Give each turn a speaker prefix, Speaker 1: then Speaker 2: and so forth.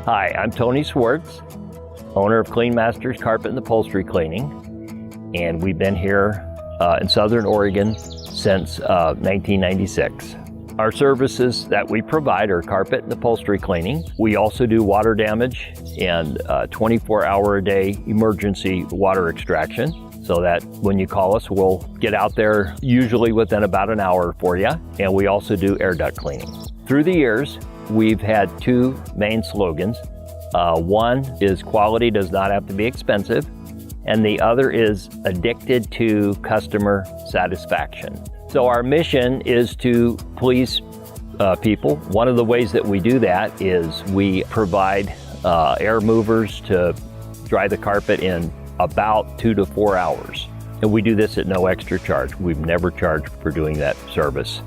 Speaker 1: Hi, I'm Tony Swartz, owner of Clean Masters Carpet and Upholstery Cleaning, and we've been here in Southern Oregon since 1996. Our services that we provide are carpet and upholstery cleaning. We also do water damage and 24-hour-a-day emergency water extraction, so that when you call us, we'll get out there usually within about an hour for you. And we also do air duct cleaning. Through the years, we've had two main slogans. One is quality does not have to be expensive, and the other is addicted to customer satisfaction. So our mission is to please people. One of the ways that we do that is we provide air movers to dry the carpet in about 2 to 4 hours. And we do this at no extra charge. We've never charged for doing that service.